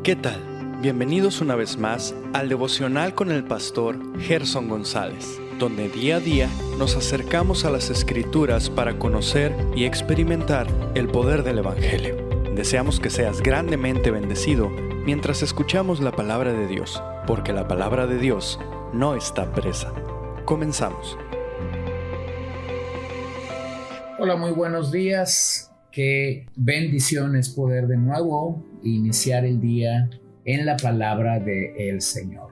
¿Qué tal? Bienvenidos una vez más al devocional con el pastor Gerson González, donde día a día nos acercamos a las Escrituras para conocer y experimentar el poder del Evangelio. Deseamos que seas grandemente bendecido mientras escuchamos la palabra de Dios, porque la palabra de Dios no está presa. Comenzamos. Hola, muy buenos días. Qué bendición es poder de nuevo iniciar el día en la palabra del Señor.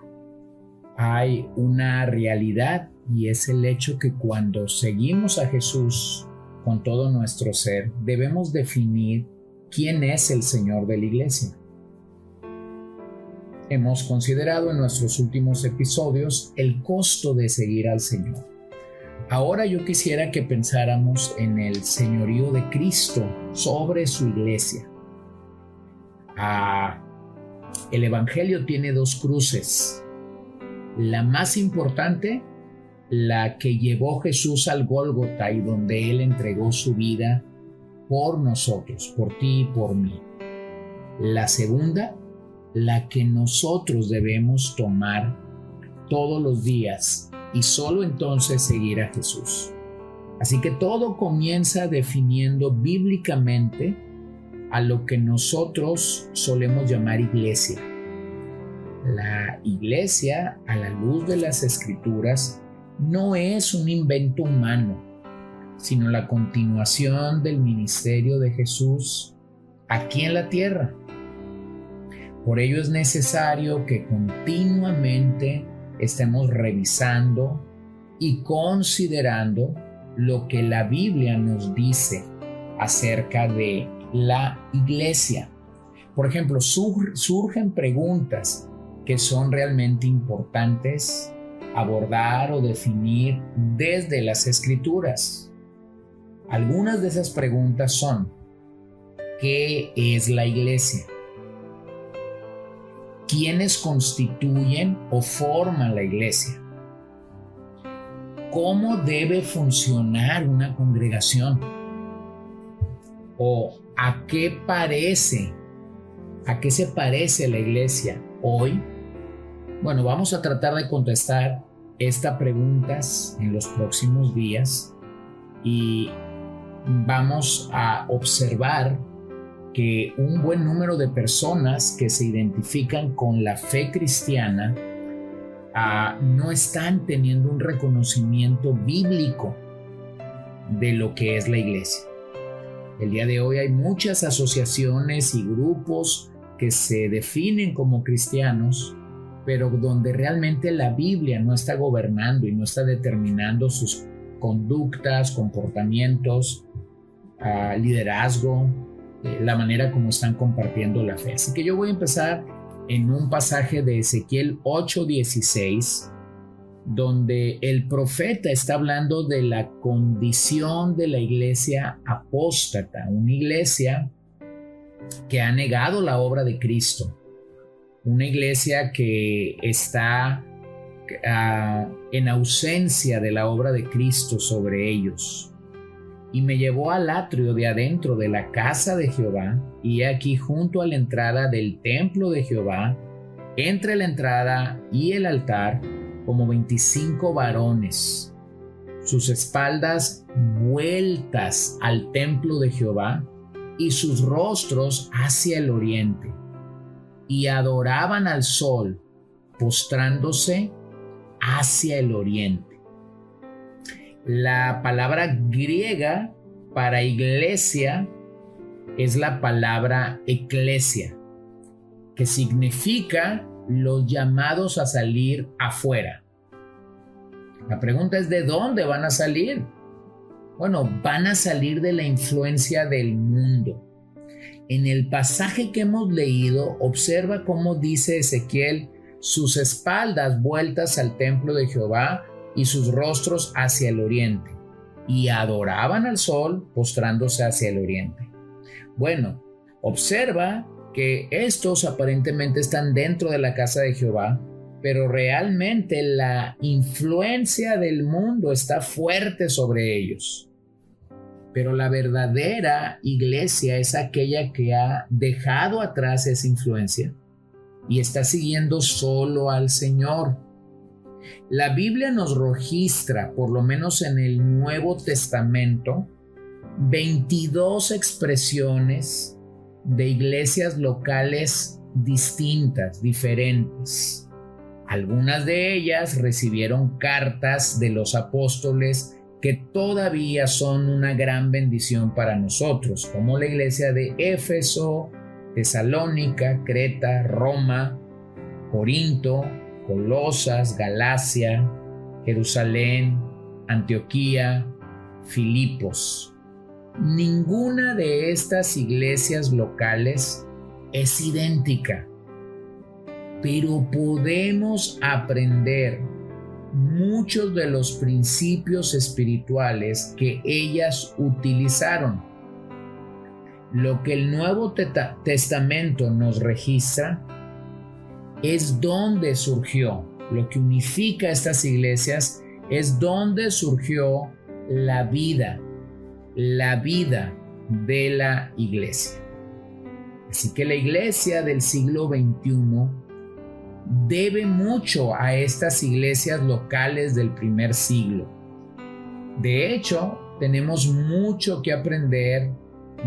Hay una realidad y es el hecho que cuando seguimos a Jesús con todo nuestro ser, debemos definir quién es el Señor de la iglesia. Hemos considerado en nuestros últimos episodios el costo de seguir al Señor. Ahora yo quisiera que pensáramos en el señorío de Cristo sobre su iglesia. El Evangelio tiene dos cruces. La más importante, la que llevó Jesús al Gólgota y donde Él entregó su vida por nosotros, por ti y por mí. La segunda, la que nosotros debemos tomar todos los días y solo entonces seguir a Jesús. Así que todo comienza definiendo bíblicamente a lo que nosotros solemos llamar iglesia. La iglesia, a la luz de las Escrituras, no es un invento humano, sino la continuación del ministerio de Jesús aquí en la tierra. Por ello es necesario que continuamente estemos revisando y considerando lo que la Biblia nos dice acerca de la iglesia. Por ejemplo, surgen preguntas que son realmente importantes abordar o definir desde las Escrituras. Algunas de esas preguntas son: ¿qué es la iglesia? ¿Quiénes constituyen o forman la iglesia? ¿Cómo debe funcionar una congregación? ¿O a qué se parece la iglesia hoy? Bueno, vamos a tratar de contestar estas preguntas en los próximos días y vamos a observar que un buen número de personas que se identifican con la fe cristiana no están teniendo un reconocimiento bíblico de lo que es la iglesia. El día de hoy hay muchas asociaciones y grupos que se definen como cristianos, pero donde realmente la Biblia no está gobernando y no está determinando sus conductas, comportamientos, liderazgo, la manera como están compartiendo la fe. Así que yo voy a empezar en un pasaje de Ezequiel 8:16, donde el profeta está hablando de la condición de la iglesia apóstata, una iglesia que ha negado la obra de Cristo, una iglesia que está en ausencia de la obra de Cristo sobre ellos. Y me llevó al atrio de adentro de la casa de Jehová, y he aquí junto a la entrada del templo de Jehová, entre la entrada y el altar, como 25 varones, sus espaldas vueltas al templo de Jehová, y sus rostros hacia el oriente, y adoraban al sol, postrándose hacia el oriente. La palabra griega para iglesia es la palabra eclesia, que significa los llamados a salir afuera. La pregunta es: ¿de dónde van a salir? Bueno, van a salir de la influencia del mundo. En el pasaje que hemos leído, observa cómo dice Ezequiel: sus espaldas vueltas al templo de Jehová y sus rostros hacia el oriente, y adoraban al sol postrándose hacia el oriente. Bueno, observa que estos aparentemente están dentro de la casa de Jehová, pero realmente la influencia del mundo está fuerte sobre ellos. Pero la verdadera iglesia es aquella que ha dejado atrás esa influencia y está siguiendo solo al Señor. La Biblia nos registra, por lo menos en el Nuevo Testamento, 22 expresiones de iglesias locales distintas, diferentes. Algunas de ellas recibieron cartas de los apóstoles que todavía son una gran bendición para nosotros, como la iglesia de Éfeso, Tesalónica, Creta, Roma, Corinto, Colosas, Galacia, Jerusalén, Antioquía, Filipos. Ninguna de estas iglesias locales es idéntica, pero podemos aprender muchos de los principios espirituales que ellas utilizaron. Lo que el Nuevo Testamento nos registra es dónde surgió. Lo que unifica a estas iglesias es dónde surgió la vida de la iglesia. Así que la iglesia del siglo XXI debe mucho a estas iglesias locales del primer siglo. De hecho, tenemos mucho que aprender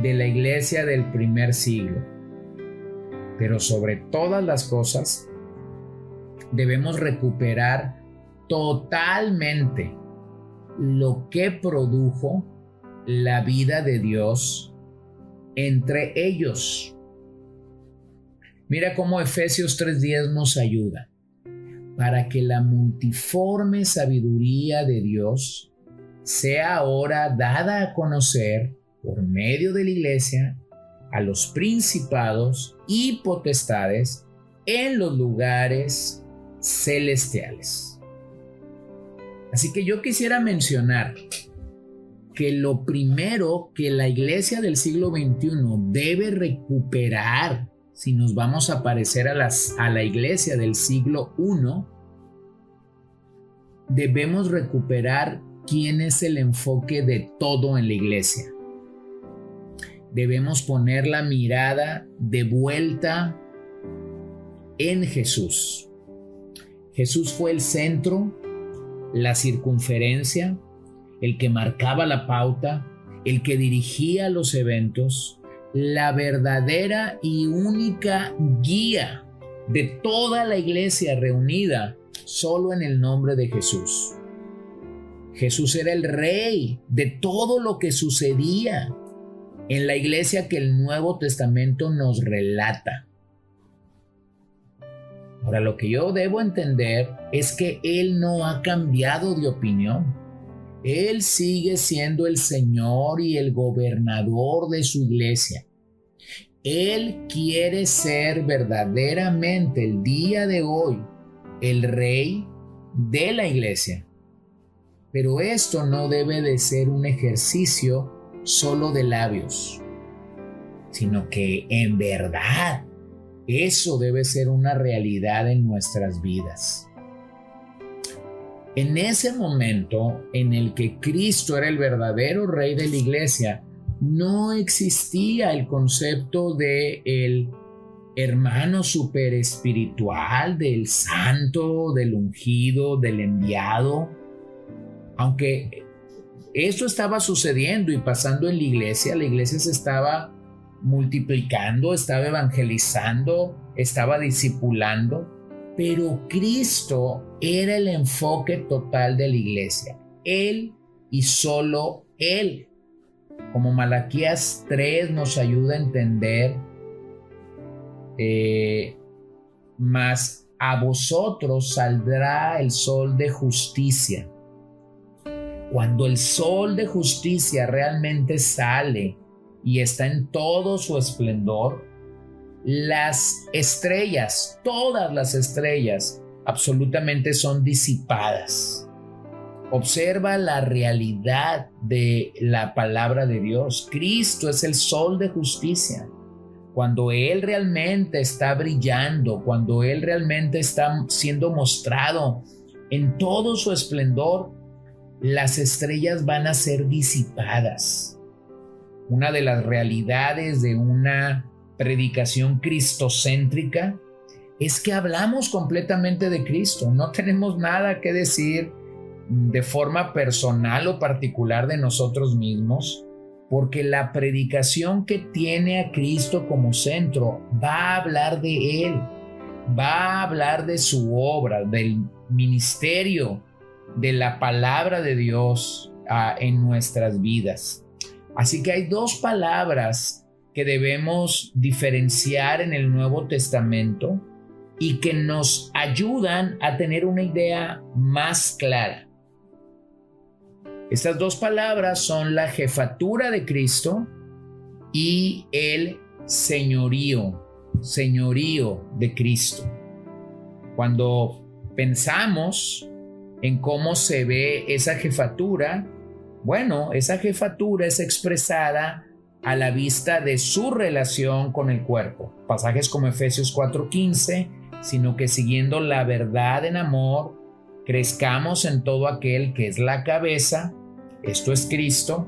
de la iglesia del primer siglo. Pero sobre todas las cosas, debemos recuperar totalmente lo que produjo la vida de Dios entre ellos. Mira cómo Efesios 3:10 nos ayuda. Para que la multiforme sabiduría de Dios sea ahora dada a conocer por medio de la iglesia a los principados y potestades en los lugares celestiales. Así que yo quisiera mencionar que lo primero que la iglesia del siglo XXI debe recuperar, si nos vamos a parecer a la iglesia del siglo I, debemos recuperar quién es el enfoque de todo en la iglesia. Debemos poner la mirada de vuelta en Jesús. Jesús fue el centro, la circunferencia, el que marcaba la pauta, el que dirigía los eventos, la verdadera y única guía de toda la iglesia reunida solo en el nombre de Jesús. Jesús era el rey de todo lo que sucedía en la iglesia que el Nuevo Testamento nos relata. Ahora, lo que yo debo entender es que Él no ha cambiado de opinión. Él sigue siendo el Señor y el gobernador de su iglesia. Él quiere ser verdaderamente el día de hoy el rey de la iglesia. Pero esto no debe de ser un ejercicio solo de labios, sino que en verdad eso debe ser una realidad en nuestras vidas. En ese momento en el que Cristo era el verdadero rey de la iglesia, no existía el concepto de el hermano super espiritual, del santo, del ungido, del enviado. Aunque esto estaba sucediendo y pasando en la iglesia se estaba multiplicando, estaba evangelizando, estaba discipulando, pero Cristo era el enfoque total de la iglesia, Él y solo Él. Como Malaquías 3 nos ayuda a entender, mas a vosotros saldrá el sol de justicia. Cuando el sol de justicia realmente sale y está en todo su esplendor, las estrellas, todas las estrellas, absolutamente son disipadas. Observa la realidad de la palabra de Dios. Cristo es el sol de justicia. Cuando Él realmente está brillando, cuando Él realmente está siendo mostrado en todo su esplendor, las estrellas van a ser disipadas. Una de las realidades de una predicación cristocéntrica es que hablamos completamente de Cristo. No tenemos nada que decir de forma personal o particular de nosotros mismos, porque la predicación que tiene a Cristo como centro va a hablar de Él, va a hablar de su obra, del ministerio, de la palabra de Dios en nuestras vidas. Así que hay dos palabras que debemos diferenciar en el Nuevo Testamento y que nos ayudan a tener una idea más clara. Estas dos palabras son la jefatura de Cristo y el señorío de Cristo. Cuando pensamos en cómo se ve esa jefatura, bueno, esa jefatura es expresada a la vista de su relación con el cuerpo. Pasajes como Efesios 4:15, sino que siguiendo la verdad en amor, crezcamos en todo aquel que es la cabeza, esto es Cristo.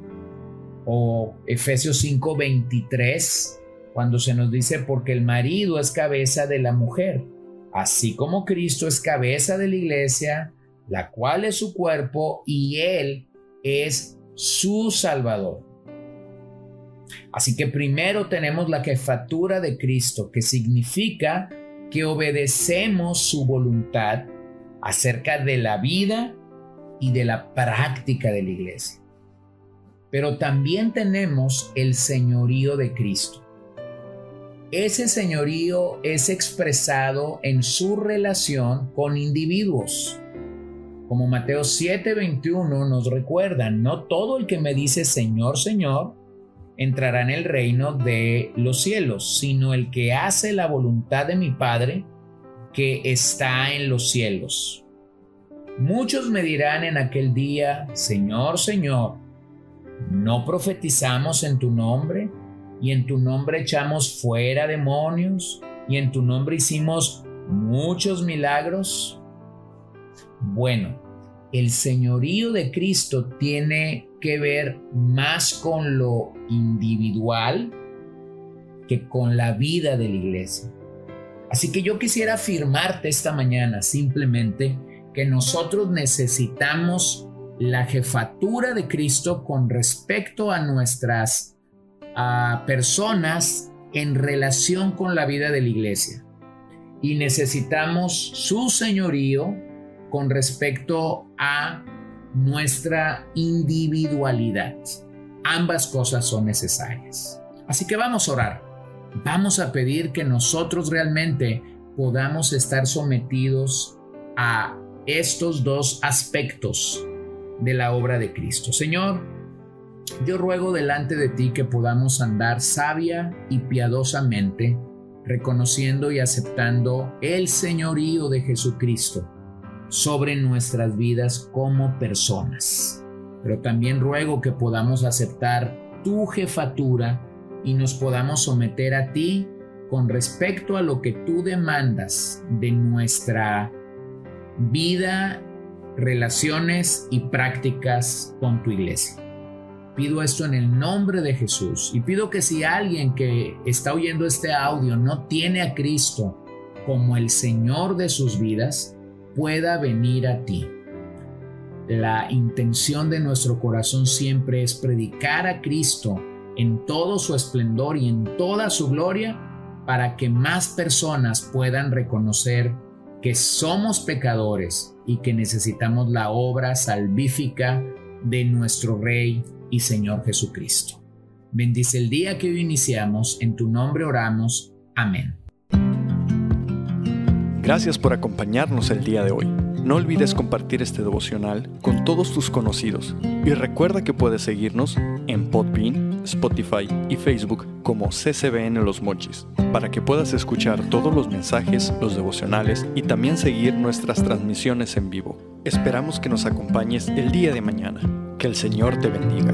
O Efesios 5:23, cuando se nos dice, porque el marido es cabeza de la mujer, así como Cristo es cabeza de la iglesia, la cual es su cuerpo, y Él es su Salvador. Así que primero tenemos la jefatura de Cristo, que significa que obedecemos su voluntad acerca de la vida y de la práctica de la iglesia. Pero también tenemos el señorío de Cristo. Ese señorío es expresado en su relación con individuos. Como Mateo 7:21 nos recuerda, no todo el que me dice Señor, Señor, entrará en el reino de los cielos, sino el que hace la voluntad de mi Padre que está en los cielos. Muchos me dirán en aquel día, Señor, Señor, ¿no profetizamos en tu nombre? Y en tu nombre echamos fuera demonios, y en tu nombre hicimos muchos milagros. Bueno, el señorío de Cristo tiene que ver más con lo individual que con la vida de la iglesia. Así que yo quisiera afirmarte esta mañana simplemente que nosotros necesitamos la jefatura de Cristo con respecto a nuestras personas en relación con la vida de la iglesia, y necesitamos su señorío con respecto a nuestra individualidad. Ambas cosas son necesarias. Así que vamos a orar. Vamos a pedir que nosotros realmente podamos estar sometidos a estos dos aspectos de la obra de Cristo. Señor, yo ruego delante de ti que podamos andar sabia y piadosamente, reconociendo y aceptando el señorío de Jesucristo sobre nuestras vidas como personas. Pero también ruego que podamos aceptar tu jefatura y nos podamos someter a ti con respecto a lo que tú demandas de nuestra vida, relaciones y prácticas con tu iglesia. Pido esto en el nombre de Jesús, y pido que si alguien que está oyendo este audio no tiene a Cristo como el Señor de sus vidas, pueda venir a ti. La intención de nuestro corazón siempre es predicar a Cristo en todo su esplendor y en toda su gloria, para que más personas puedan reconocer que somos pecadores y que necesitamos la obra salvífica de nuestro Rey y Señor Jesucristo. Bendice el día que hoy iniciamos, en tu nombre oramos. Amén. Gracias por acompañarnos el día de hoy. No olvides compartir este devocional con todos tus conocidos, y recuerda que puedes seguirnos en Podbean, Spotify y Facebook como CCBN Los Mochis, para que puedas escuchar todos los mensajes, los devocionales y también seguir nuestras transmisiones en vivo. Esperamos que nos acompañes el día de mañana. Que el Señor te bendiga.